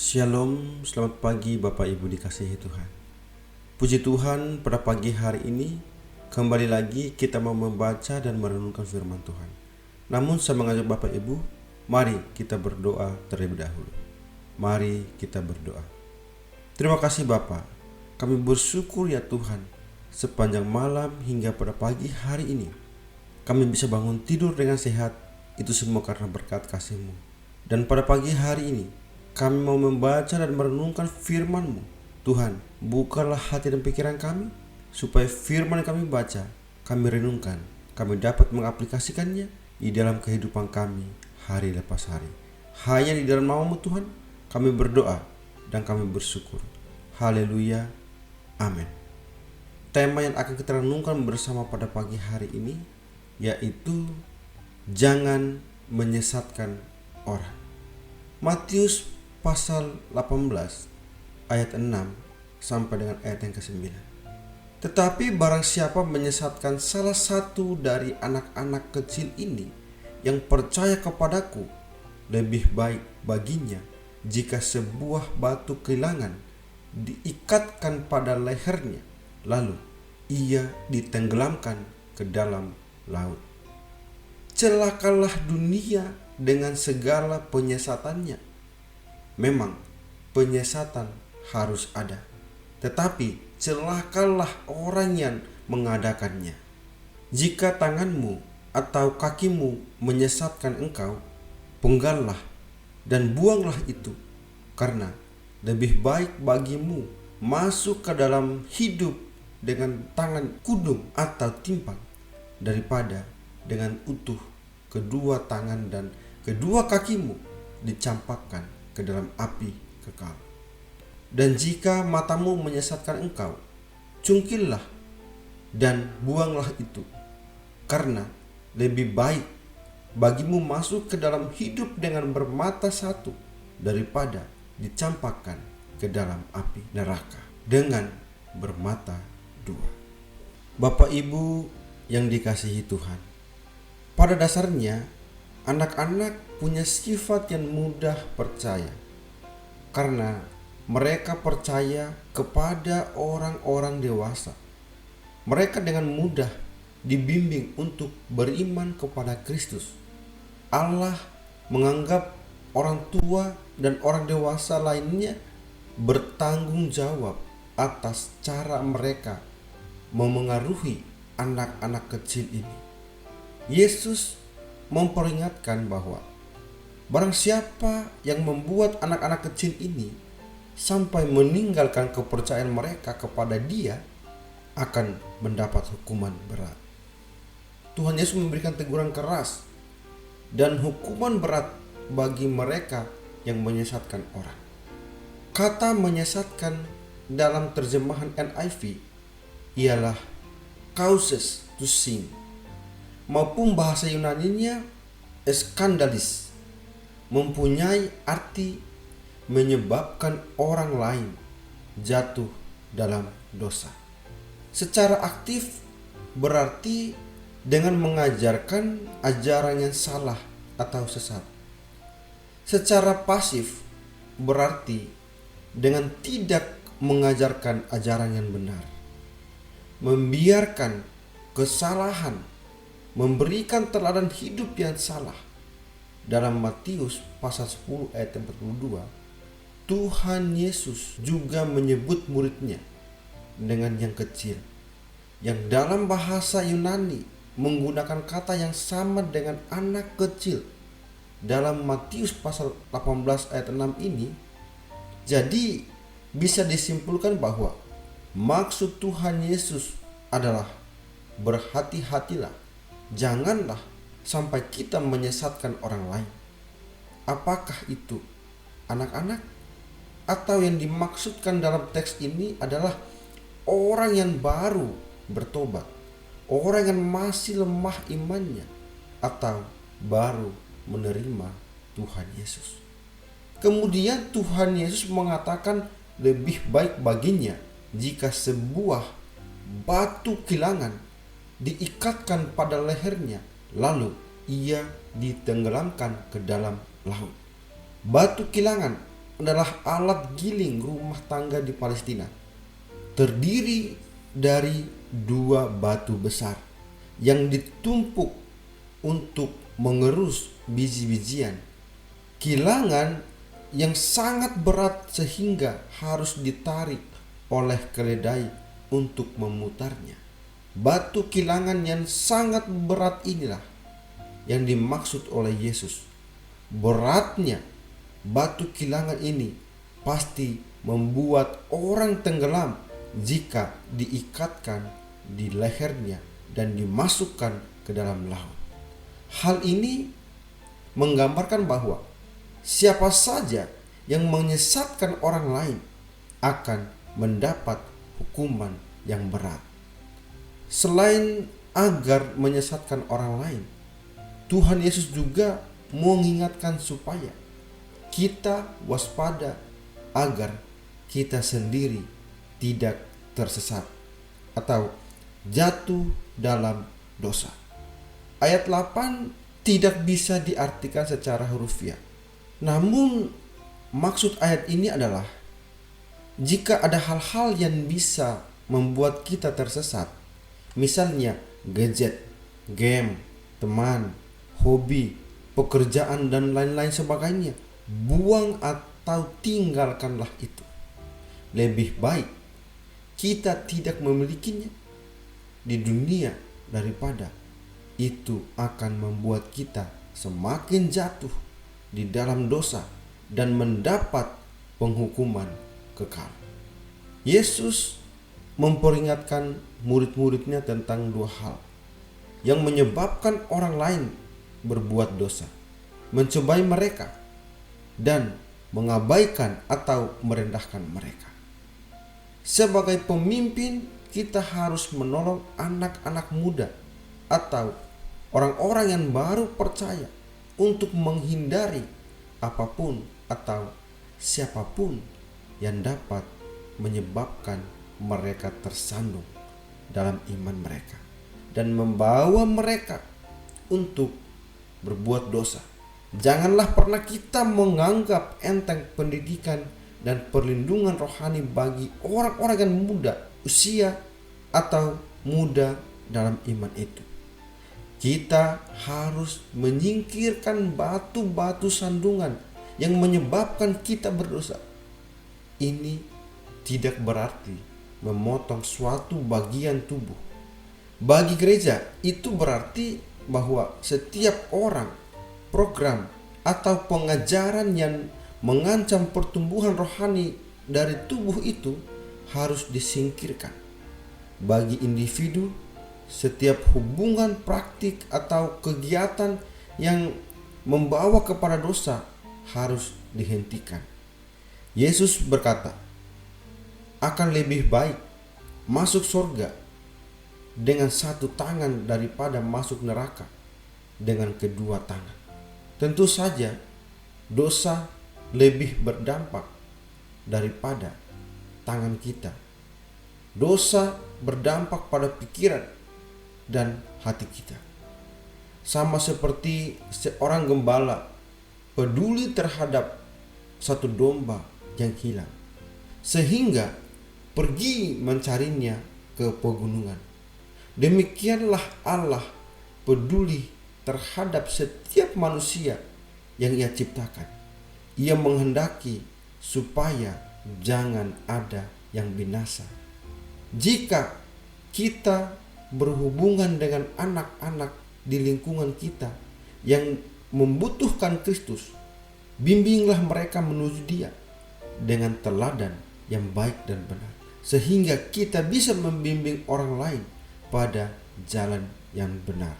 Shalom, selamat pagi Bapak Ibu dikasihi Tuhan. Puji Tuhan, pada pagi hari ini kembali lagi kita mau membaca dan merenungkan firman Tuhan. Namun saya mengajak Bapak Ibu, mari kita berdoa terlebih dahulu. Mari kita berdoa. Terima kasih Bapa, kami bersyukur ya Tuhan, sepanjang malam hingga pada pagi hari ini kami bisa bangun tidur dengan sehat. Itu semua karena berkat kasih-Mu. Dan pada pagi hari ini kami mau membaca dan merenungkan firman-Mu. Tuhan, bukalah hati dan pikiran kami, supaya firman yang kami baca, kami renungkan, kami dapat mengaplikasikannya di dalam kehidupan kami hari lepas hari. Hanya di dalam nama-Mu Tuhan, kami berdoa dan kami bersyukur. Haleluya, amin. Tema yang akan kita renungkan bersama pada pagi hari ini, yaitu jangan menyesatkan orang. Matius pasal 18 ayat 6 sampai dengan ayat yang ke-9. Tetapi barang siapa menyesatkan salah satu dari anak-anak kecil ini yang percaya kepadaku, lebih baik baginya jika sebuah batu kehilangan diikatkan pada lehernya, lalu ia ditenggelamkan ke dalam laut. Celakalah dunia dengan segala penyesatannya. Memang penyesatan harus ada, tetapi celakalah orang yang mengadakannya. Jika tanganmu atau kakimu menyesatkan engkau, penggallah dan buanglah itu, karena lebih baik bagimu masuk ke dalam hidup dengan tangan kudung atau timpang, daripada dengan utuh kedua tangan dan kedua kakimu dicampakkan ke dalam api kekal. Dan jika matamu menyesatkan engkau, cungkillah dan buanglah itu, karena lebih baik bagimu masuk ke dalam hidup dengan bermata satu, daripada dicampakkan ke dalam api neraka dengan bermata dua. Bapak Ibu yang dikasihi Tuhan, pada dasarnya anak-anak punya sifat yang mudah percaya, karena mereka percaya kepada orang-orang dewasa. Mereka dengan mudah dibimbing untuk beriman kepada Kristus. Allah menganggap orang tua dan orang dewasa lainnya bertanggung jawab atas cara mereka memengaruhi anak-anak kecil ini. Yesus memperingatkan bahwa barang siapa yang membuat anak-anak kecil ini sampai meninggalkan kepercayaan mereka kepada Dia, akan mendapat hukuman berat. Tuhan Yesus memberikan teguran keras dan hukuman berat bagi mereka yang menyesatkan orang. Kata menyesatkan dalam terjemahan NIV ialah causes to sin, maupun bahasa Yunaninya skandalis, mempunyai arti menyebabkan orang lain jatuh dalam dosa. Secara aktif berarti dengan mengajarkan ajaran yang salah atau sesat. Secara pasif berarti dengan tidak mengajarkan ajaran yang benar, membiarkan kesalahan, memberikan teladan hidup yang salah. Dalam Matius pasal 10 ayat 42, Tuhan Yesus juga menyebut muridnya dengan yang kecil, yang dalam bahasa Yunani menggunakan kata yang sama dengan anak kecil. Dalam Matius pasal 18 ayat 6 ini, jadi bisa disimpulkan bahwa maksud Tuhan Yesus adalah berhati-hatilah, janganlah sampai kita menyesatkan orang lain. Apakah itu anak-anak? Atau yang dimaksudkan dalam teks ini adalah orang yang baru bertobat, orang yang masih lemah imannya, atau baru menerima Tuhan Yesus. Kemudian Tuhan Yesus mengatakan lebih baik baginya jika sebuah batu kilangan diikatkan pada lehernya, lalu ia ditenggelamkan ke dalam laut. Batu kilangan adalah alat giling rumah tangga di Palestina. Terdiri dari dua batu besar yang ditumpuk untuk mengerus biji-bijian. Kilangan yang sangat berat sehingga harus ditarik oleh keledai untuk memutarnya. Batu kilangan yang sangat berat inilah yang dimaksud oleh Yesus. Beratnya batu kilangan ini pasti membuat orang tenggelam jika diikatkan di lehernya dan dimasukkan ke dalam laut. Hal ini menggambarkan bahwa siapa saja yang menyesatkan orang lain akan mendapat hukuman yang berat. Selain agar menyesatkan orang lain, Tuhan Yesus juga mengingatkan supaya kita waspada agar kita sendiri tidak tersesat atau jatuh dalam dosa. Ayat 8 tidak bisa diartikan secara hurufiah. Namun maksud ayat ini adalah jika ada hal-hal yang bisa membuat kita tersesat, misalnya gadget, game, teman, hobi, pekerjaan dan lain-lain sebagainya, buang atau tinggalkanlah itu. Lebih baik kita tidak memilikinya di dunia daripada itu akan membuat kita semakin jatuh di dalam dosa dan mendapat penghukuman kekal. Yesus memperingatkan murid-muridnya tentang dua hal yang menyebabkan orang lain berbuat dosa, mencobai mereka dan mengabaikan atau merendahkan mereka. Sebagai pemimpin, kita harus menolong anak-anak muda atau orang-orang yang baru percaya untuk menghindari apapun atau siapapun yang dapat menyebabkan mereka tersandung dalam iman mereka dan membawa mereka untuk berbuat dosa. Janganlah pernah kita menganggap enteng pendidikan dan perlindungan rohani bagi orang-orang yang muda usia atau muda dalam iman itu. Kita harus menyingkirkan batu-batu sandungan yang menyebabkan kita berdosa. Ini tidak berarti memotong suatu bagian tubuh. Bagi gereja itu berarti bahwa setiap orang, program atau pengajaran yang mengancam pertumbuhan rohani dari tubuh itu harus disingkirkan. Bagi individu, setiap hubungan praktik atau kegiatan yang membawa kepada dosa harus dihentikan. Yesus berkata, akan lebih baik masuk surga dengan satu tangan daripada masuk neraka dengan kedua tangan. Tentu saja dosa lebih berdampak daripada tangan kita. Dosa berdampak pada pikiran dan hati kita. Sama seperti seorang gembala peduli terhadap satu domba yang hilang, sehingga pergi mencarinya ke pegunungan. Demikianlah Allah peduli terhadap setiap manusia yang Ia ciptakan. Ia menghendaki supaya jangan ada yang binasa. Jika kita berhubungan dengan anak-anak di lingkungan kita yang membutuhkan Kristus, bimbinglah mereka menuju Dia dengan teladan yang baik dan benar, sehingga kita bisa membimbing orang lain pada jalan yang benar.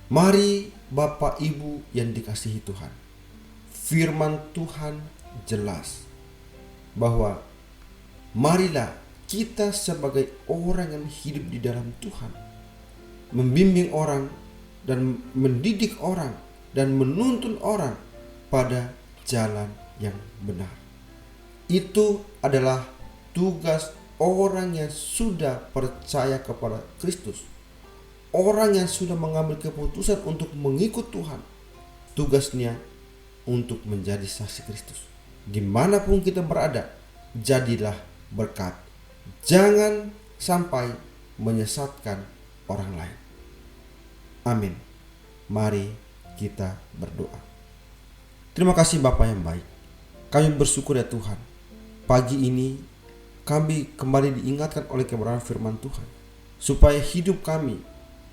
Mari Bapak Ibu yang dikasihi Tuhan, firman Tuhan jelas bahwa marilah kita sebagai orang yang hidup di dalam Tuhan membimbing orang dan mendidik orang dan menuntun orang pada jalan yang benar. Itu adalah tugas orang yang sudah percaya kepada Kristus, orang yang sudah mengambil keputusan untuk mengikut Tuhan. Tugasnya untuk menjadi saksi Kristus. Dimanapun kita berada, jadilah berkat. Jangan sampai menyesatkan orang lain. Amin. Mari kita berdoa. Terima kasih Bapa yang baik. Kami bersyukur ya Tuhan. Pagi ini kami kembali diingatkan oleh kebenaran firman Tuhan, supaya hidup kami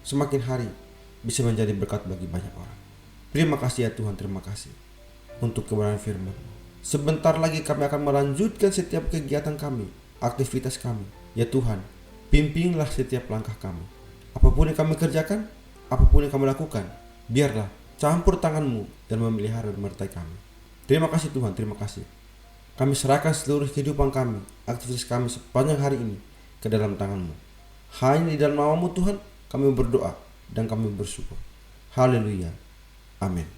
semakin hari bisa menjadi berkat bagi banyak orang. Terima kasih ya Tuhan, terima kasih untuk kebenaran firman. Sebentar lagi kami akan melanjutkan setiap kegiatan kami, aktivitas kami. Ya Tuhan, pimpinlah setiap langkah kami. Apapun yang kami kerjakan, apapun yang kami lakukan, biarlah campur tangan-Mu dan memelihara dan menyertai kami. Terima kasih Tuhan, terima kasih. Kami serahkan seluruh kehidupan kami, aktivitas kami sepanjang hari ini ke dalam tangan-Mu. Hanya di dalam nama-Mu Tuhan, kami berdoa dan kami bersyukur. Haleluya. Amin.